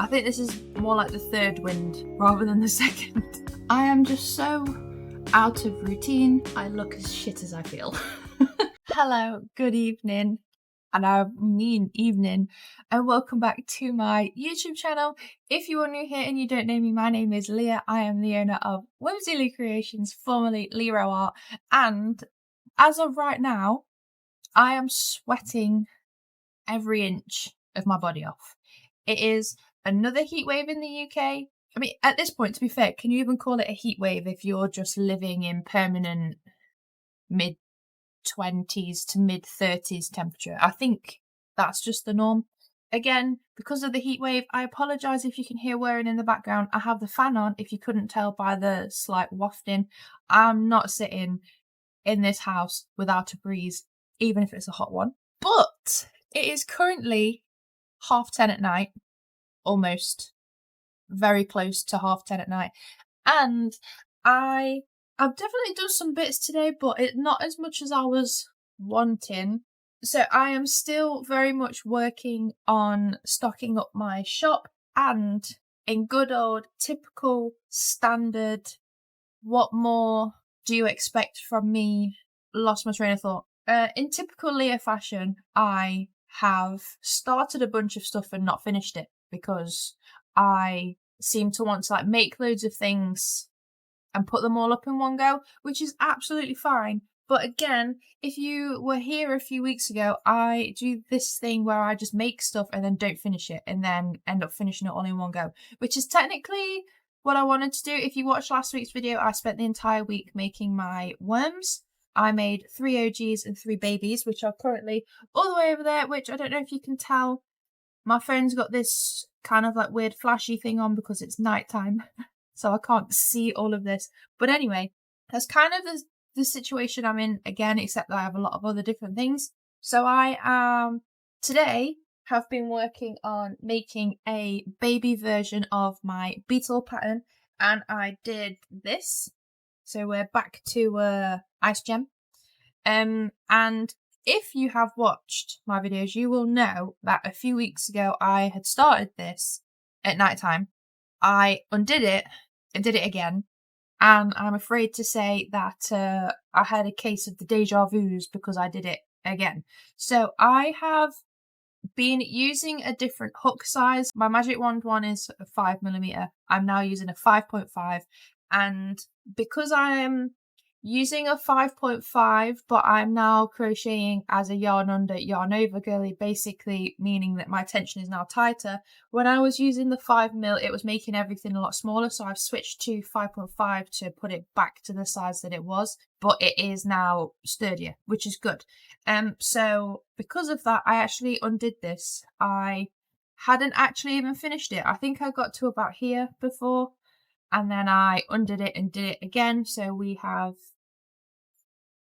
I think this is more like the third wind rather than the second. I am just so out of routine. I look as shit as I feel. Hello, good evening, and I mean evening, and welcome back to my YouTube channel. If you are new here and you don't know me, my name is Leah. I am the owner of Whimsy Lee Creations, formerly Lero Art, and as of right now, I am sweating every inch of my body off. It is another heat wave in the UK. I mean, at this point, to be fair, can you even call it a heat wave if you're just living in permanent mid-20s to mid-30s temperature? I think that's just the norm. Again, because of the heat wave, I apologise if you can hear whirring in the background. I have the fan on, if you couldn't tell by the slight wafting. I'm not sitting in this house without a breeze, even if it's a hot one. But it is currently 10:30 at night, almost very close to 10:30 at night, and I've definitely done some bits today, but not as much as I was wanting. So I am still very much working on stocking up my shop, and in good old typical standard what more do you expect from me, lost my train of thought. In typical Leah fashion, I have started a bunch of stuff and not finished it because I seem to want to make loads of things and put them all up in one go, which is absolutely fine. But again, if you were here a few weeks ago, I do this thing where I just make stuff and then don't finish it and then end up finishing it all in one go, which is technically what I wanted to do. If you watched last week's video, I spent the entire week making my worms. I made 3 OGs and 3 babies, which are currently all the way over there, which I don't know if you can tell. My phone's got this kind of weird flashy thing on because it's nighttime, so I can't see all of this. But anyway, that's kind of the situation I'm in again, except that I have a lot of other different things. So I today have been working on making a baby version of my beetle pattern, and I did this. So we're back to Ice Gem. And if you have watched my videos, you will know that a few weeks ago I had started this at nighttime. I undid it and did it again, and I'm afraid to say that I had a case of the deja vus because I did it again. So I have been using a different hook size. My magic wand one is a 5mm. I'm now using a 5.5, and because I am using a 5.5, but I'm now crocheting as a yarn under, yarn over girly, basically meaning that my tension is now tighter. When I was using the 5mm, it was making everything a lot smaller, so I've switched to 5.5 to put it back to the size that it was, but it is now sturdier, which is good. So because of that, I actually undid this. I hadn't actually even finished it. I think I got to about here before, and then I undid it and did it again. So we have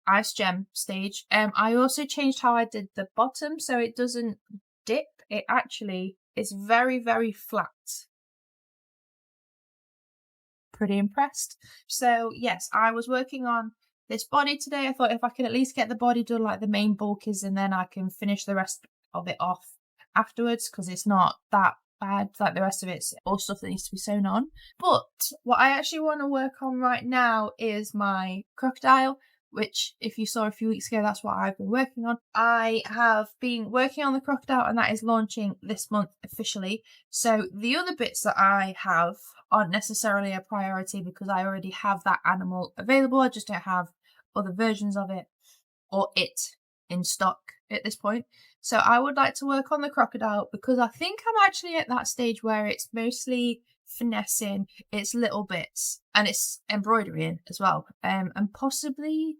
Ice Gem stage. I also changed how I did the bottom so it doesn't dip. It actually is very, very flat. Pretty impressed. So yes, I was working on this body today. I thought if I could at least get the body done like the main bulk is, and then I can finish the rest of it off afterwards, because it's not that bad. Like the rest of it's all stuff that needs to be sewn on. But what I actually want to work on right now is my crocodile, which if you saw a few weeks ago, that's what I've been working on. I have been working on the crocodile, and that is launching this month officially. So the other bits that I have aren't necessarily a priority because I already have that animal available. I just don't have other versions of it or it in stock at this point. So I would like to work on the crocodile because I think I'm actually at that stage where it's mostly finessing, it's little bits, and it's embroidering as well, and possibly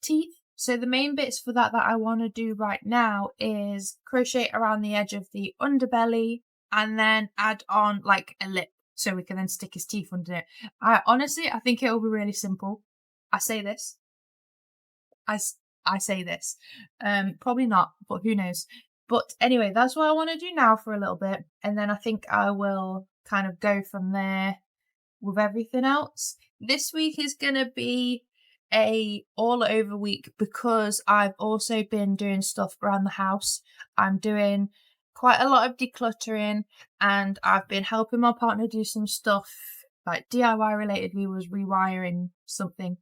teeth. So the main bits for that I want to do right now is crochet around the edge of the underbelly and then add on a lip so we can then stick his teeth under it. I think it'll be really simple. I say this. I say this. Probably not, but who knows. But anyway, that's what I want to do now for a little bit, and then I think I will kind of go from there with everything else. This week is going to be a all over week because I've also been doing stuff around the house. I'm doing quite a lot of decluttering, and I've been helping my partner do some stuff like DIY related. We was rewiring something,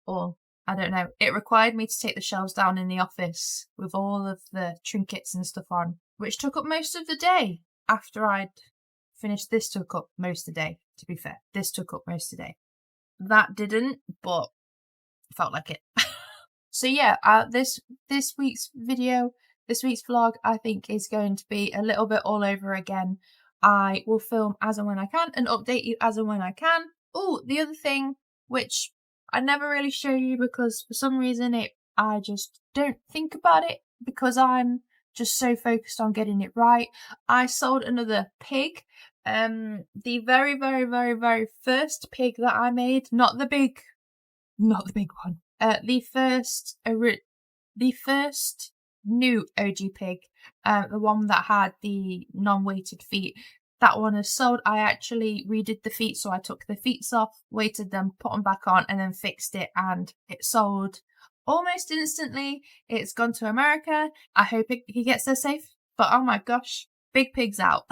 or I don't know. It required me to take the shelves down in the office with all of the trinkets and stuff on, which took up most of the day. After I'd finished, this took up most of the day, to be fair. This took up most of the day. That didn't, but felt like it. So yeah, this week's video, this week's vlog, I think is going to be a little bit all over again. I will film as and when I can and update you as and when I can. Oh, the other thing, which I never really show you because for some reason I just don't think about it because I'm just so focused on getting it right. I sold another pig. The very, very, very, very first pig that I made, not the big one. The first new OG pig, the one that had the non-weighted feet, that one is sold. I actually redid the feet, so I took the feet off, weighted them, put them back on, and then fixed it, and it sold almost instantly. It's gone to America. I hope he gets there safe. But oh my gosh, big pig's out.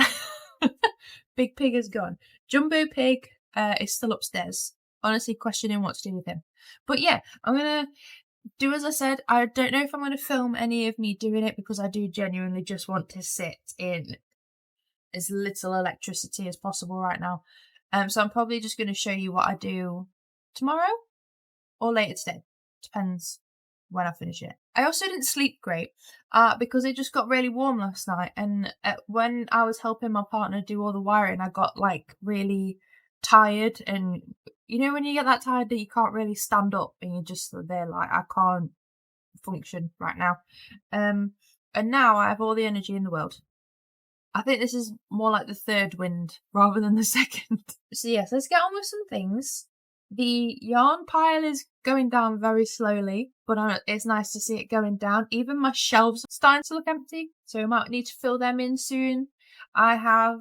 Big pig is gone. Jumbo pig is still upstairs. Honestly questioning what to do with him. But yeah, I'm gonna do as I said. I don't know if I'm gonna film any of me doing it because I do genuinely just want to sit in as little electricity as possible right now. So I'm probably just gonna show you what I do tomorrow or later today. Depends when I finish it. I also didn't sleep great because it just got really warm last night, and when I was helping my partner do all the wiring, I got like really tired, and you know when you get that tired that you can't really stand up and you're just there like, I can't function right now. And now I have all the energy in the world. I think this is more like the third wind rather than the second. So yes, let's get on with some things. The yarn pile is going down very slowly, but it's nice to see it going down. Even my shelves are starting to look empty, so I might need to fill them in soon. I have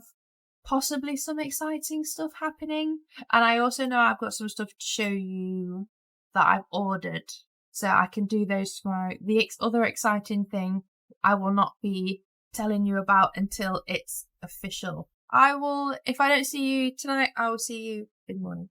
possibly some exciting stuff happening, and I also know I've got some stuff to show you that I've ordered, so I can do those tomorrow. The other exciting thing I will not be telling you about until it's official. If I don't see you tonight, I will see you in the morning.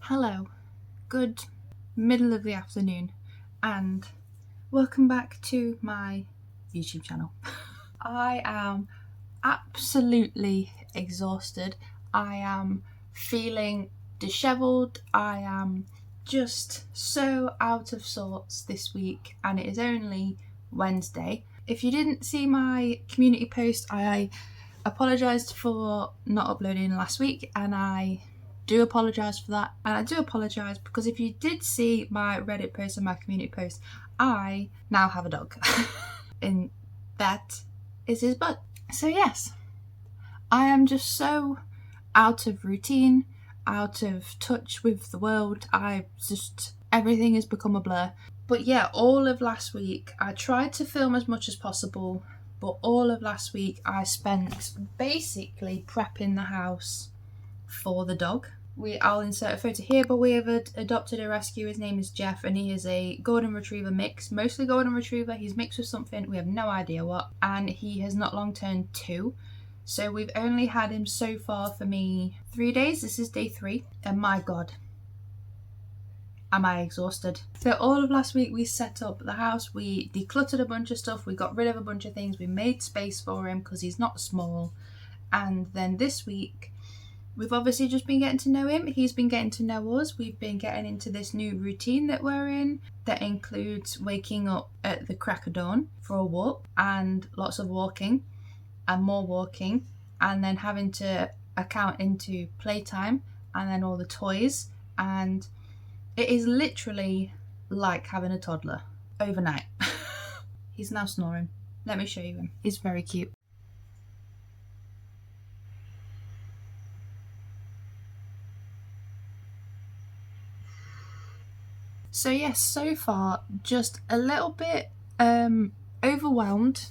Hello, good middle of the afternoon, and welcome back to my YouTube channel. I am absolutely exhausted. I am feeling dishevelled. I am just so out of sorts this week, and it is only Wednesday. If you didn't see my community post, I apologised for not uploading last week, and I do apologise for that. And I do apologise because if you did see my Reddit post and my community post, I now have a dog. And that is his butt. So yes, I am just so out of routine, out of touch with the world. Everything has become a blur. But yeah, all of last week I tried to film as much as possible, but all of last week I spent basically prepping the house for the dog. I'll insert a photo here, but we have adopted a rescue. His name is Jeff, and he is a golden retriever mix, mostly golden retriever. He's mixed with something, we have no idea what, and he has not long turned 2. So we've only had him so far for me 3 days. This is day 3, and my god, am I exhausted. So all of last week we set up the house, we decluttered a bunch of stuff, we got rid of a bunch of things, we made space for him because he's not small. And then this week we've obviously just been getting to know him, he's been getting to know us, we've been getting into this new routine that we're in that includes waking up at the crack of dawn for a walk and lots of walking and more walking, and then having to account into playtime and then all the toys, and it is literally like having a toddler overnight. He's now snoring. Let me show you him. He's very cute. So yes, so far just a little bit overwhelmed,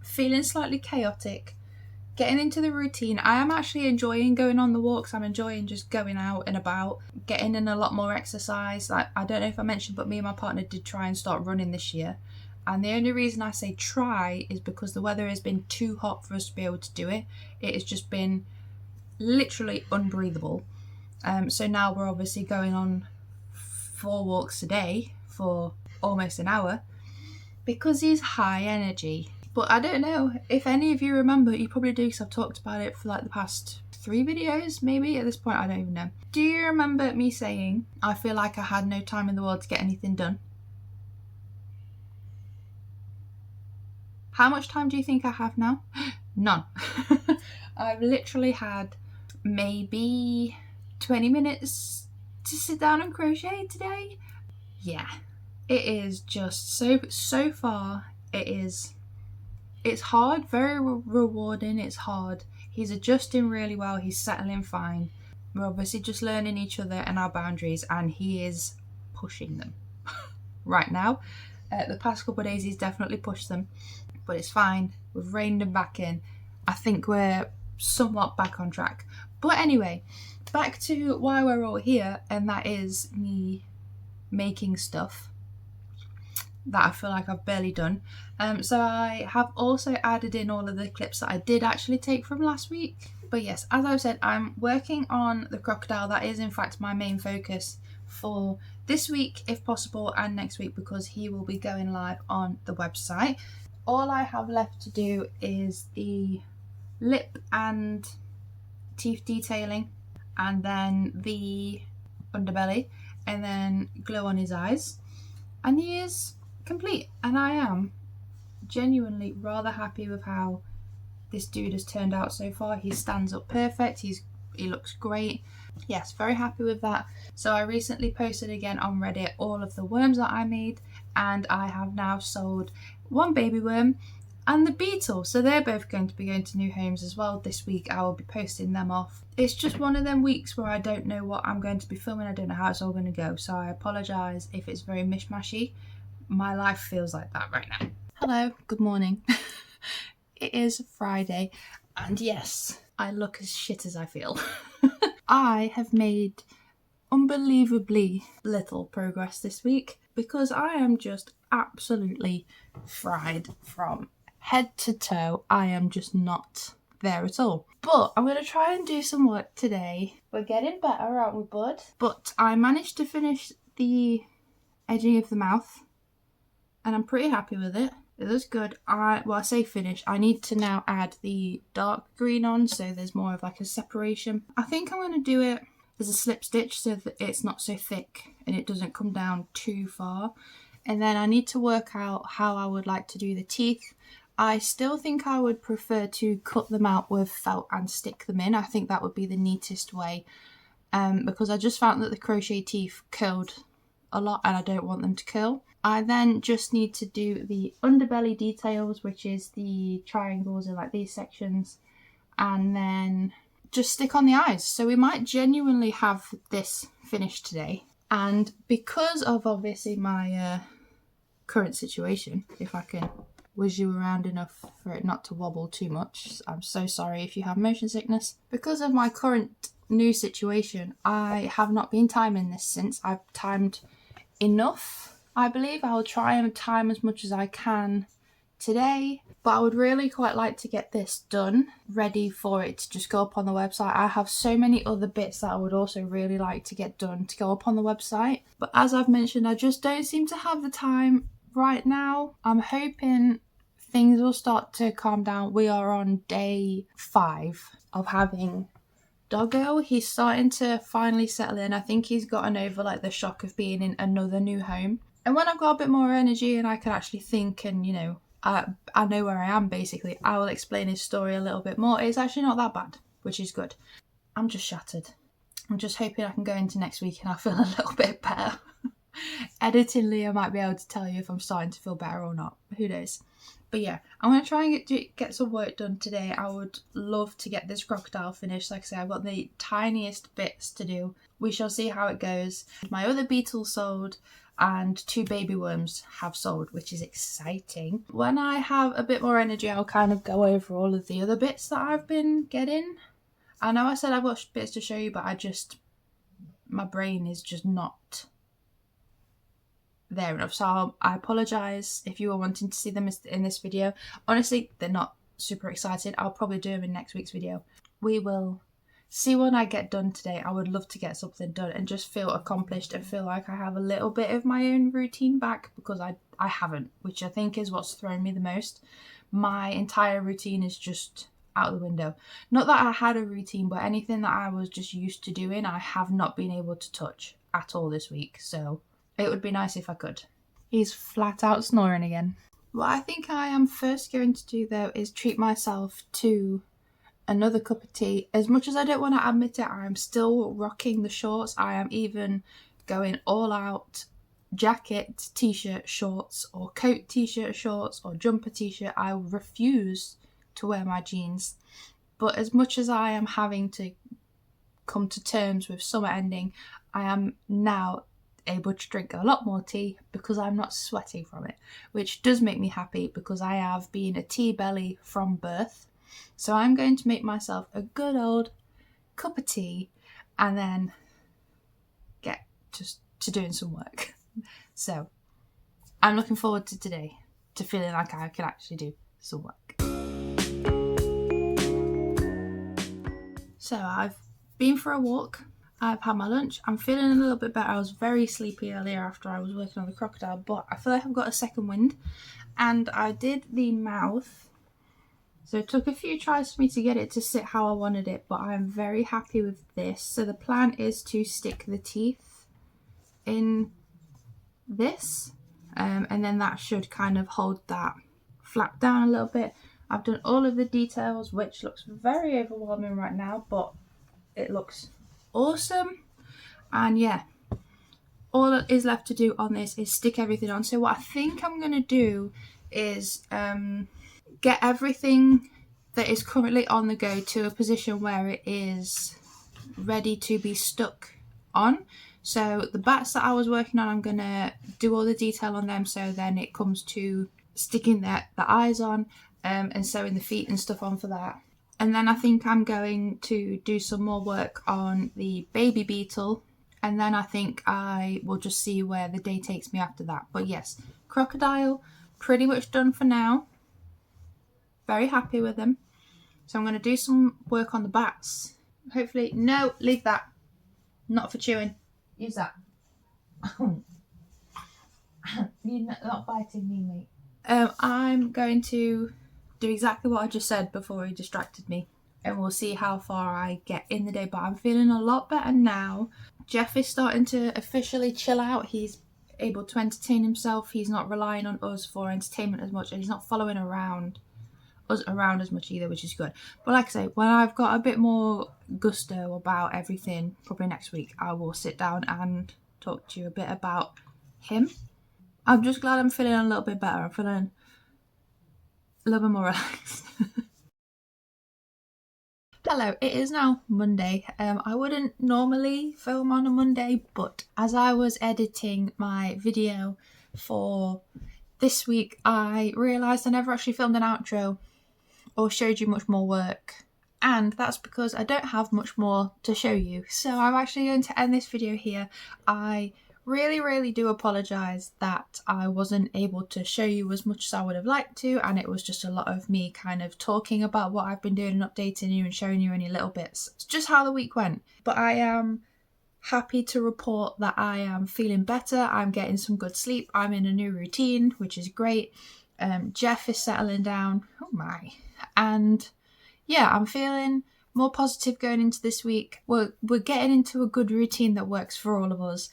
feeling slightly chaotic, getting into the routine. I am actually enjoying going on the walks. I'm enjoying just going out and about, getting in a lot more exercise. Like, I don't know if I mentioned, but me and my partner did try and start running this year. And the only reason I say try is because the weather has been too hot for us to be able to do it. It has just been literally unbreathable. So now we're obviously going on 4 walks a day for almost an hour because he's high energy. But I don't know if any of you remember. You probably do because I've talked about it for like the past 3 videos maybe at this point. I don't even know. Do you remember me saying I feel like I had no time in the world to get anything done? How much time do you think I have now? None. I've literally had maybe 20 minutes to sit down and crochet today. Yeah, it is just so far it's hard, very rewarding. It's hard. He's adjusting really well, he's settling fine. We're obviously just learning each other and our boundaries, and he is pushing them right now. The past couple of days he's definitely pushed them, but it's fine. We've reined him back in. I think we're somewhat back on track. But anyway, back to why we're all here, and that is me making stuff that I feel like I've barely done. So I have also added in all of the clips that I did actually take from last week. But yes, as I've said, I'm working on the crocodile. That is in fact my main focus for this week if possible, and next week, because he will be going live on the website. All I have left to do is the lip and teeth detailing, and then the underbelly, and then glue on his eyes, and he is complete. And I am genuinely rather happy with how this dude has turned out so far. He stands up perfect, he looks great. Yes, very happy with that. So I recently posted again on Reddit all of the worms that I made, and I have now sold 1 baby worm and the beetle, so they're both going to be going to new homes as well this week. I will be posting them off. It's just one of them weeks where I don't know what I'm going to be filming. I don't know how it's all going to go, so I apologise if it's very mishmashy. My life feels like that right now. Hello, good morning. It is Friday, and yes, I look as shit as I feel. I have made unbelievably little progress this week because I am just absolutely fried from head to toe. I am just not there at all. But I'm going to try and do some work today. We're getting better, aren't we, bud? But I managed to finish the edging of the mouth, and I'm pretty happy with it. It looks good. I say finish. I need to now add the dark green on, so there's more of like a separation. I think I'm going to do it as a slip stitch so that it's not so thick and it doesn't come down too far. And then I need to work out how I would like to do the teeth. I still think I would prefer to cut them out with felt and stick them in. I think that would be the neatest way, because I just found that the crochet teeth curled a lot and I don't want them to curl. I then just need to do the underbelly details, which is the triangles in like these sections, and then just stick on the eyes. So we might genuinely have this finished today. And because of obviously my current situation, if I can whiz you around enough for it not to wobble too much, I'm so sorry if you have motion sickness. Because of my current new situation, I have not been timing this since. I've timed enough, I believe. I'll try and time as much as I can today, but I would really quite like to get this done, ready for it to just go up on the website. I have so many other bits that I would also really like to get done to go up on the website, but as I've mentioned, I just don't seem to have the time right now. I'm hoping things will start to calm down. We are on day 5 of having doggo. He's starting to finally settle in. I think he's gotten over like the shock of being in another new home, and when I've got a bit more energy and I can actually think and, you know, I know where I am basically, I will explain his story a little bit more. It's actually not that bad, which is good. I'm just shattered. I'm just hoping I can go into next week and I feel a little bit better. Editingly, I might be able to tell you if I'm starting to feel better or not. Who knows? But yeah, I'm going to try and get some work done today. I would love to get this crocodile finished. Like I say, I've got the tiniest bits to do. We shall see how it goes. My other beetle sold and 2 baby worms have sold, which is exciting. When I have a bit more energy, I'll kind of go over all of the other bits that I've been getting. I know I said I've got bits to show you, but my brain is just not there enough. So I apologise if you were wanting to see them in this video. Honestly, they're not super excited. I'll probably do them in next week's video. We will see what I get done today. I would love to get something done and just feel accomplished and feel like I have a little bit of my own routine back, because I haven't, which I think is what's thrown me the most. My entire routine is just out the window. Not that I had a routine, but anything that I was just used to doing, I have not been able to touch at all this week. So it would be nice if I could. He's flat out snoring again. What I think I am first going to do though is treat myself to another cup of tea. As much as I don't want to admit it, I am still rocking the shorts. I am even going all out jacket, t-shirt, shorts, or coat, t-shirt, shorts, or jumper, t-shirt. I refuse to wear my jeans. But as much as I am having to come to terms with summer ending, I am now able to drink a lot more tea because I'm not sweating from it, which does make me happy because I have been a tea belly from birth. So I'm going to make myself a good old cup of tea and then get just to doing some work. So I'm looking forward to today, to feeling like I can actually do some work. So I've been for a walk. I've had my lunch. I'm feeling a little bit better. I was very sleepy earlier after I was working on the crocodile, but I feel like I've got a second wind. And I did the mouth. So it took a few tries for me to get it to sit how I wanted it, but I'm very happy with this. So the plan is to stick the teeth in this, and then that should kind of hold that flap down a little bit. I've done all of the details, which looks very overwhelming right now, but it looks awesome. And yeah, all that is left to do on this is stick everything on. So what I think I'm going to do is get everything that is currently on the go to a position where it is ready to be stuck on. So the bats that I was working on, I'm going to do all the detail on them, so then it comes to sticking the eyes on and sewing the feet and stuff on for that. And then I think I'm going to do some more work on the baby beetle, and then I think I will just see where the day takes me after that. But yes, crocodile pretty much done for now. Very happy with them. So I'm going to do some work on the bats. Hopefully, no, leave that. Not for chewing. Use that. You're not biting me, mate. I'm going to do exactly what I just said before he distracted me, and we'll see how far I get in the day. But I'm feeling a lot better now. Jeff is starting to officially chill out. He's able to entertain himself. He's not relying on us for entertainment as much, and he's not following us around as much either, which is good. But like I say, when I've got a bit more gusto about everything, probably next week, I will sit down and talk to you a bit about him. I'm just glad I'm feeling a little bit better. I'm feeling a little bit more relaxed. Hello, it is now Monday. I wouldn't normally film on a Monday, but as I was editing my video for this week, I realised I never actually filmed an outro or showed you much more work. And that's because I don't have much more to show you. So I'm actually going to end this video here. I really do apologise that I wasn't able to show you as much as I would have liked to, and it was just a lot of me kind of talking about what I've been doing and updating you and showing you any little bits. It's just how the week went. But I am happy to report that I am feeling better. I'm getting some good sleep. I'm in a new routine, which is great. Jeff is settling down. Oh my. And yeah, I'm feeling more positive going into this week. We're getting into a good routine that works for all of us.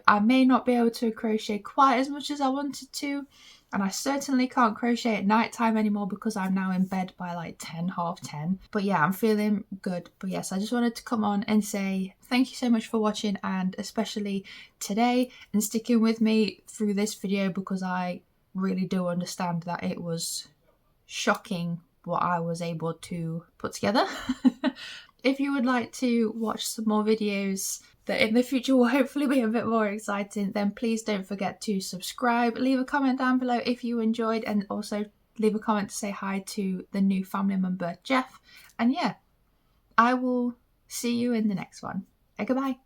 I may not be able to crochet quite as much as I wanted to, and I certainly can't crochet at night time anymore because I'm now in bed by like 10, half 10. But yeah, I'm feeling good. But yes, I just wanted to come on and say thank you so much for watching, and especially today, and sticking with me through this video, because I really do understand that it was shocking what I was able to put together. If you would like to watch some more videos that in the future will hopefully be a bit more exciting, then please don't forget to subscribe. Leave a comment down below if you enjoyed, and also leave a comment to say hi to the new family member, Jeff. And yeah, I will see you in the next one. Goodbye.